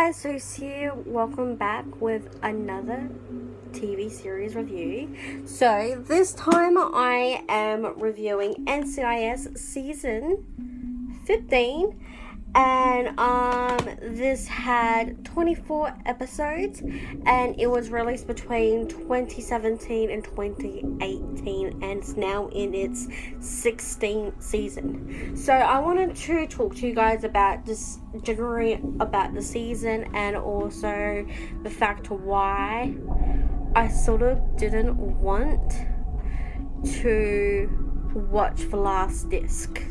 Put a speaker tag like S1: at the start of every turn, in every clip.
S1: guys, Sophs here. Welcome back with another TV series review. So this time I am reviewing NCIS season 15, and this had 24 episodes, and it was released between 2017 and 2018, and it's now in its 16th season. So I wanted to talk to you guys about this, generally about the season, and also the fact why I sort of didn't want to watch the last disc.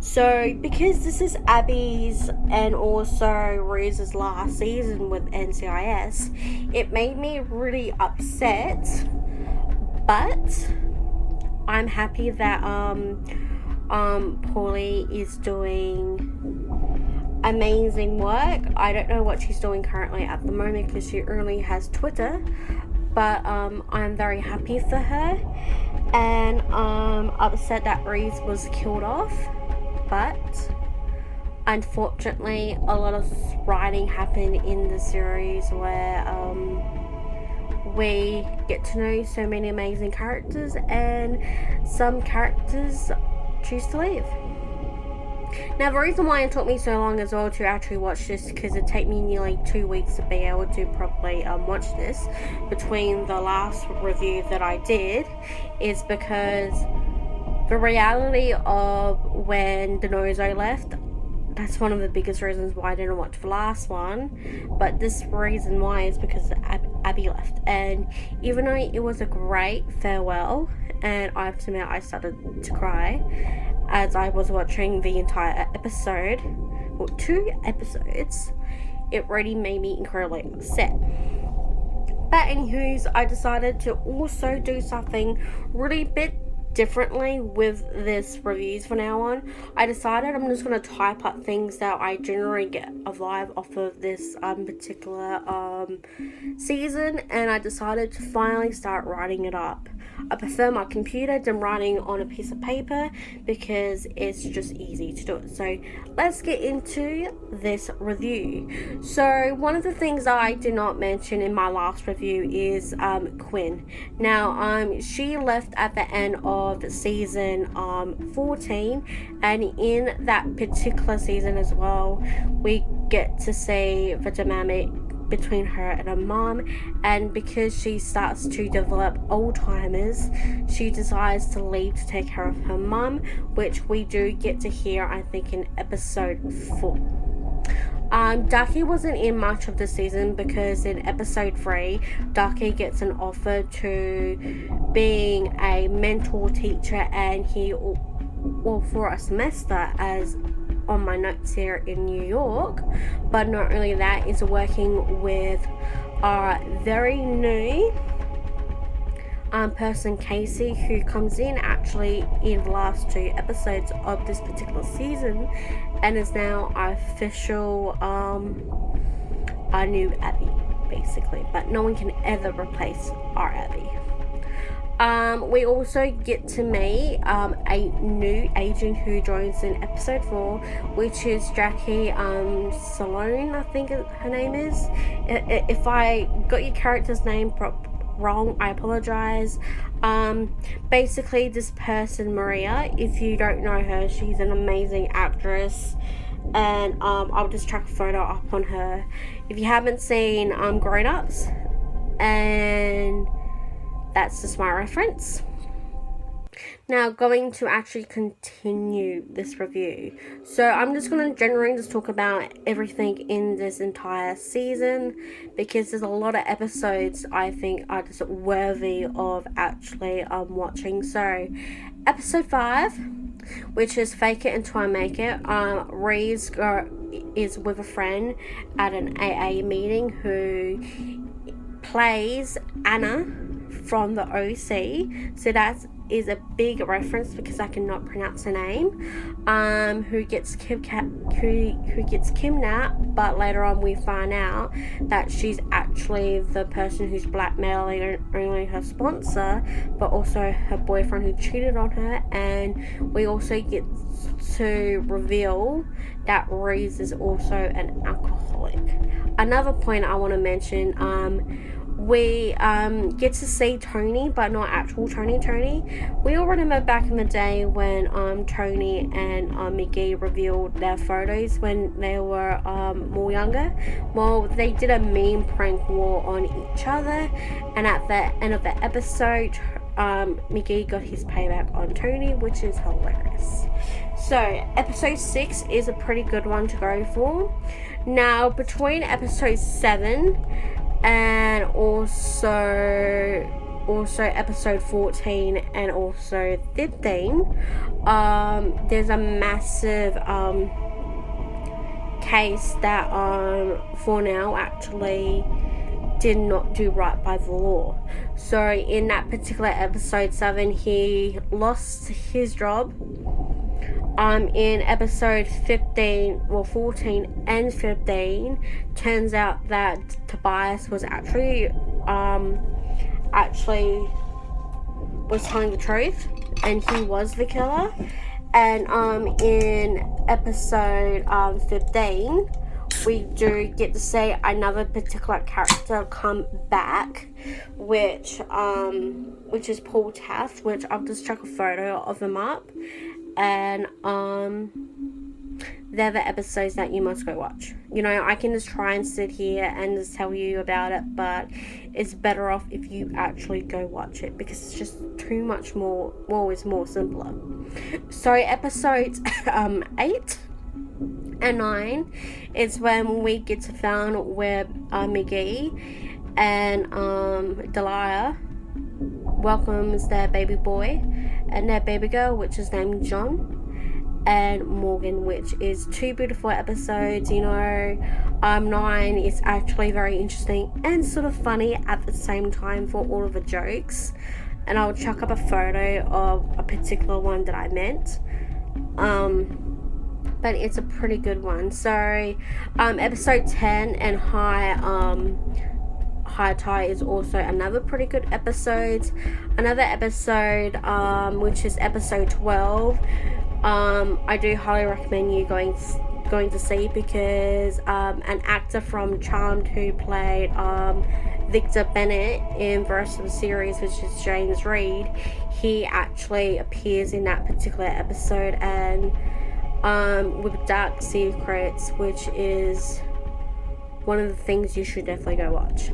S1: So because this is Abby's and also Reese's last season with NCIS, it made me really upset, but I'm happy that Paulie is doing amazing work. I don't know what she's doing currently at the moment because she only has Twitter, but I'm very happy for her, and upset that Reese was killed off. But unfortunately, a lot of writing happened in the series where we get to know so many amazing characters, and some characters choose to leave. Now, the reason why it took me so long as well to actually watch this, because it took me nearly 2 weeks to be able to properly watch this between the last review that I did, is because the reality of when Denozo left, that's one of the biggest reasons why I didn't watch the last one. But this reason why is because Abby left, and even though it was a great farewell, and I have to admit I started to cry as I was watching the entire episode, well, 2 episodes, it really made me incredibly upset. But anywho's, I decided to also do something really bit differently with this reviews from now on. I decided I'm just going to type up things that I generally get a vibe off of this particular season, and I decided to finally start writing it up. I prefer my computer than writing on a piece of paper because it's just easy to do it. So let's get into this review. So one of the things that I did not mention in my last review is Quinn. Now she left at the end of season 14, and in that particular season as well, we get to see the dynamic between her and her mom, and because she starts to develop Alzheimer's, she decides to leave to take care of her mom, which we do get to hear, I think, in episode 4. Ducky wasn't in much of the season because in episode 3, Ducky gets an offer to being a mentor teacher, and he, well, for a semester, as on my notes here, in New York. But not only that, is working with our very new person, Casey, who comes in actually in the last 2 episodes of this particular season, and is now our official our new Abby, basically. But no one can ever replace our Abby. We also get to meet a new agent who joins in episode 4, which is Jackie Salone, I think her name is. If I got your character's name wrong, I apologize. Basically, this person, Maria, if you don't know her, she's an amazing actress, and I'll just chuck a photo up on her if you haven't seen Grown Ups, and that's just my reference. Now, going to actually continue this review. So I'm just going to generally just talk about everything in this entire season, because there's a lot of episodes I think are just worthy of actually watching. So episode 5, which is Fake It Until I Make It, Reese is with a friend at an AA meeting who plays Anna from the OC, so that is a big reference because I cannot pronounce her name, who gets kidnapped, but later on we find out that she's actually actually the person who's blackmailing not only her sponsor, but also her boyfriend who cheated on her. And we also get to reveal that Reese is also an alcoholic. Another point I want to mention, we get to see Tony, but not actual Tony. We all remember back in the day when Tony and McGee revealed their photos when they were more younger. Well, they did a mean prank war on each other, and at the end of the episode, McGee got his payback on Tony, which is hilarious. So episode 6 is a pretty good one to go for. Now, between episode 7 and also episode 14 and also 15, there's a massive case that for now actually did not do right by the law. So in that particular episode 7, he lost his job. In episode 14 and 15, turns out that Tobias was actually was telling the truth, and he was the killer. And in episode 15, we do get to see another particular character come back, which is Paul Taft, which I'll just chuck a photo of him up. And they're the episodes that you must go watch. You know, I can just try and sit here and just tell you about it, but it's better off if you actually go watch it, because it's just too much more, it's more simpler. So episodes 8 and 9 is when we get to find where McGee and Delia welcomes their baby boy and their baby girl, which is named John, and Morgan, which is 2 beautiful episodes. You know, 9 is actually very interesting and sort of funny at the same time for all of the jokes, and I'll chuck up a photo of a particular one that I meant, but it's a pretty good one. So episode 10 and High Tie is also another pretty good episode. Another episode, which is episode 12, I do highly recommend you going to see, because an actor from Charmed who played Victor Bennett in the rest of the series, which is James Reed, he actually appears in that particular episode, and with Dark Secrets, which is one of the things you should definitely go watch.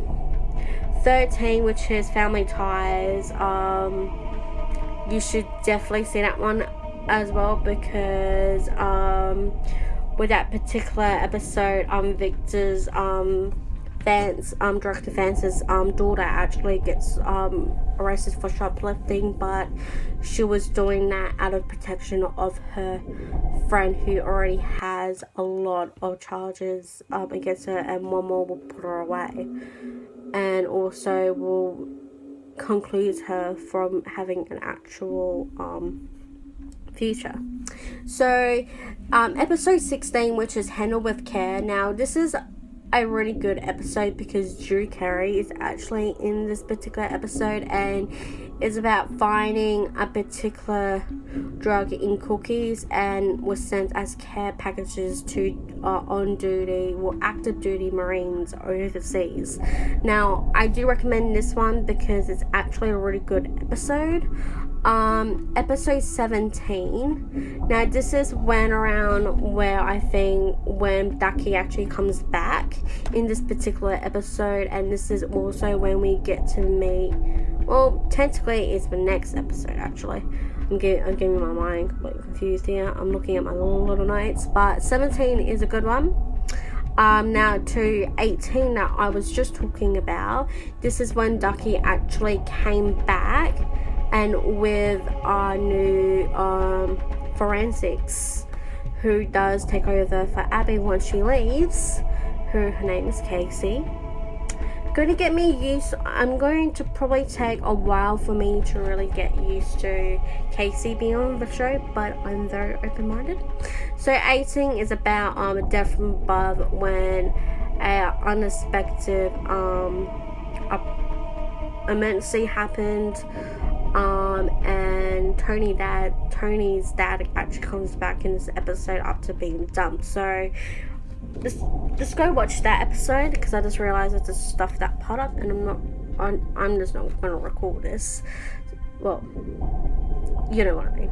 S1: 13, which is Family Ties, you should definitely see that one as well, because with that particular episode, Victor's director Vance's daughter actually gets arrested for shoplifting, but she was doing that out of protection of her friend, who already has a lot of charges against her, and one more will put her away, and also will conclude her from having an actual future. So episode 16, which is Handle with Care. Now this is a really good episode because Drew Carey is actually in this particular episode, and it's about finding a particular drug in cookies, and was sent as care packages to active duty Marines overseas. Now I do recommend this one because it's actually a really good episode. Episode 17. Now this is when Ducky actually comes back in this particular episode, and this is also when we get to meet, well, technically it's the next episode actually. I'm getting my mind completely confused here. I'm looking at my little notes, but 17 is a good one. Now to 18 that I was just talking about, this is when Ducky actually came back, and with our new forensics, who does take over for Abby once she leaves, her name is Casey. I'm going to probably take a while for me to really get used to Casey being on the show, but I'm very open-minded. So 18 is about Death from Above, when a unexpected emergency happened, and Tony's dad actually comes back in this episode after being dumped. So just go watch that episode, because I just realized it's just stuff that popped up, and I'm just not going to record this. Well, you know what I mean.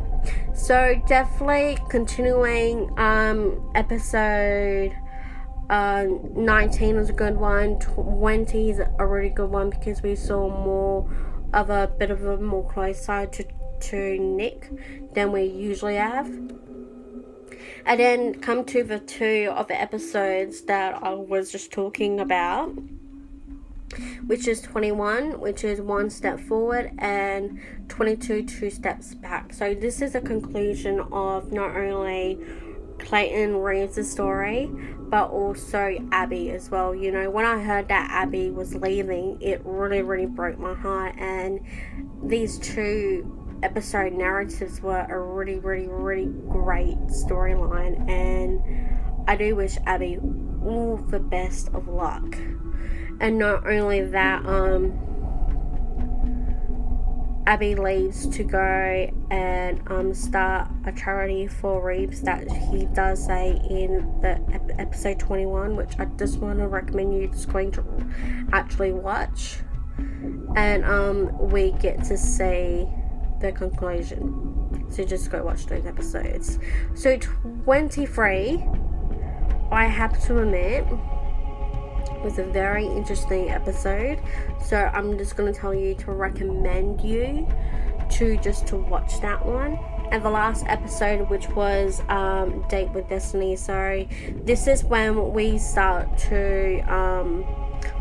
S1: So definitely continuing, episode 19 is a good one. 20 is a really good one, because we saw more of a bit of a more close side to Nick than we usually have. And then come to the 2 of the episodes that I was just talking about, which is 21, which is 1 step forward, and 22, 2 steps back. So this is a conclusion of not only Clayton Reeves' story, but also Abby as well. You know, when I heard that Abby was leaving, it really, really broke my heart, and these 2 episode narratives were a really, really, really great storyline, and I do wish Abby all the best of luck. And not only that, Abby leaves to go and start a charity for Reeves that he does say in the episode 21, which I just want to recommend you just going to actually watch. And we get to see the conclusion, so just go watch those episodes. So 23, I have to admit, was a very interesting episode, so I'm just going to tell you to recommend you to watch that one. And the last episode, which was Date with Destiny, so this is when we start to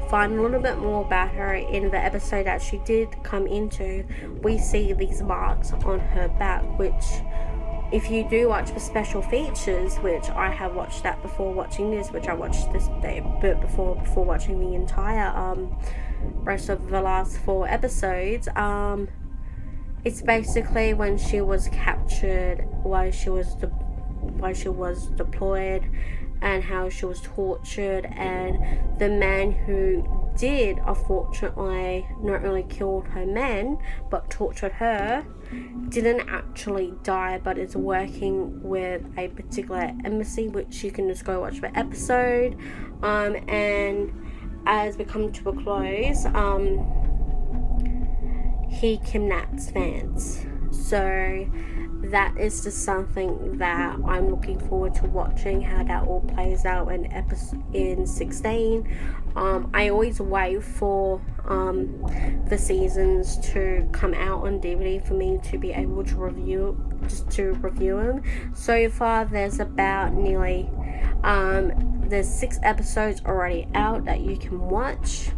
S1: find a little bit more about her. In the episode that she did come into, we see these marks on her back, which if you do watch the special features, which I have watched that before watching this, which I watched this day before watching the entire rest of the last 4 episodes, it's basically when she was captured, while she was deployed, and how she was tortured, and the man who did unfortunately not only killed her men but tortured her didn't actually die, but is working with a particular embassy, which you can just go watch the episode. And as we come to a close, he kidnaps Vance. So that is just something that I'm looking forward to watching, how that all plays out in 16. I always wait for the seasons to come out on DVD for me to be able to review them. So far there's about nearly there's 6 episodes already out that you can watch,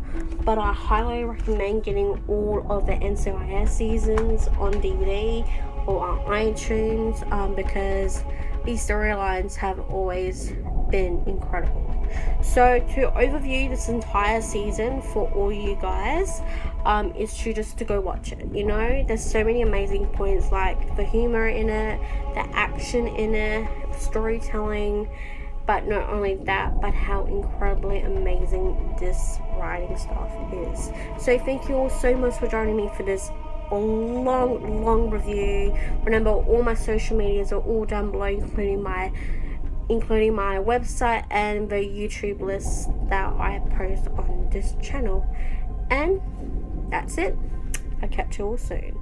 S1: but I highly recommend getting all of the NCIS seasons on DVD or on iTunes, because these storylines have always been incredible. So to overview this entire season for all you guys, is to go watch it. You know, there's so many amazing points, like the humor in it, the action in it, the storytelling, but not only that, but how incredibly amazing this writing stuff is. So thank you all so much for joining me for this long review. Remember, all my social medias are all down below, including my website and the YouTube list that I post on this channel. And that's it. I'll catch you all soon.